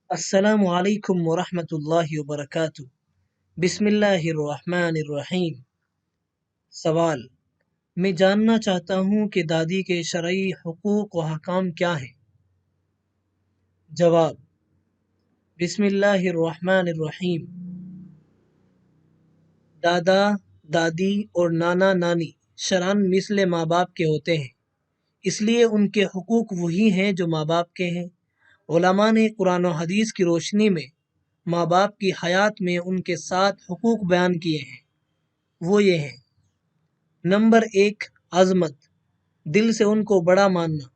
السلام علیکم ورحمۃ اللہ وبرکاتہ۔ بسم اللہ الرحمن الرحیم۔ سوال: میں جاننا چاہتا ہوں کہ دادی کے شرعی حقوق و احکام کیا ہیں؟ جواب: بسم اللہ الرحمن الرحیم۔ دادا، دادی اور نانا نانی شرعاً مثل ماں باپ کے ہوتے ہیں، اس لیے ان کے حقوق وہی ہیں جو ماں باپ کے ہیں۔ علماء نے قرآن و حدیث کی روشنی میں ماں باپ کی حیات میں ان کے 7 حقوق بیان کیے ہیں۔ وہ یہ ہیں: نمبر 1، عظمت، دل سے ان کو بڑا ماننا۔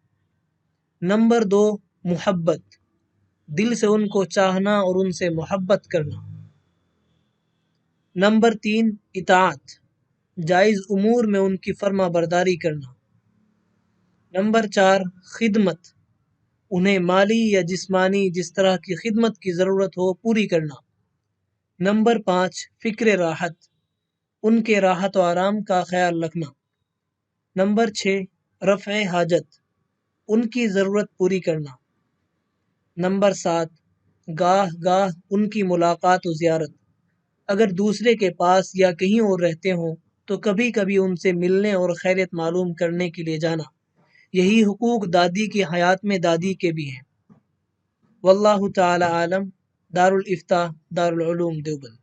نمبر 2، محبت، دل سے ان کو چاہنا اور ان سے محبت کرنا۔ نمبر 3، اطاعت، جائز امور میں ان کی فرما برداری کرنا۔ نمبر 4، خدمت، انہیں مالی یا جسمانی جس طرح کی خدمت کی ضرورت ہو پوری کرنا۔ نمبر 5، فکر راحت، ان کے راحت و آرام کا خیال رکھنا۔ نمبر 6، رفع حاجت، ان کی ضرورت پوری کرنا۔ نمبر 7، گاہ گاہ ان کی ملاقات و زیارت، اگر دوسرے کے پاس یا کہیں اور رہتے ہوں تو کبھی کبھی ان سے ملنے اور خیریت معلوم کرنے کے لیے جانا۔ یہی حقوق دادی کی حیات میں دادی کے بھی ہیں۔ واللہ تعالی عالم۔ دارالفتاح، دارالعلوم دیوبند۔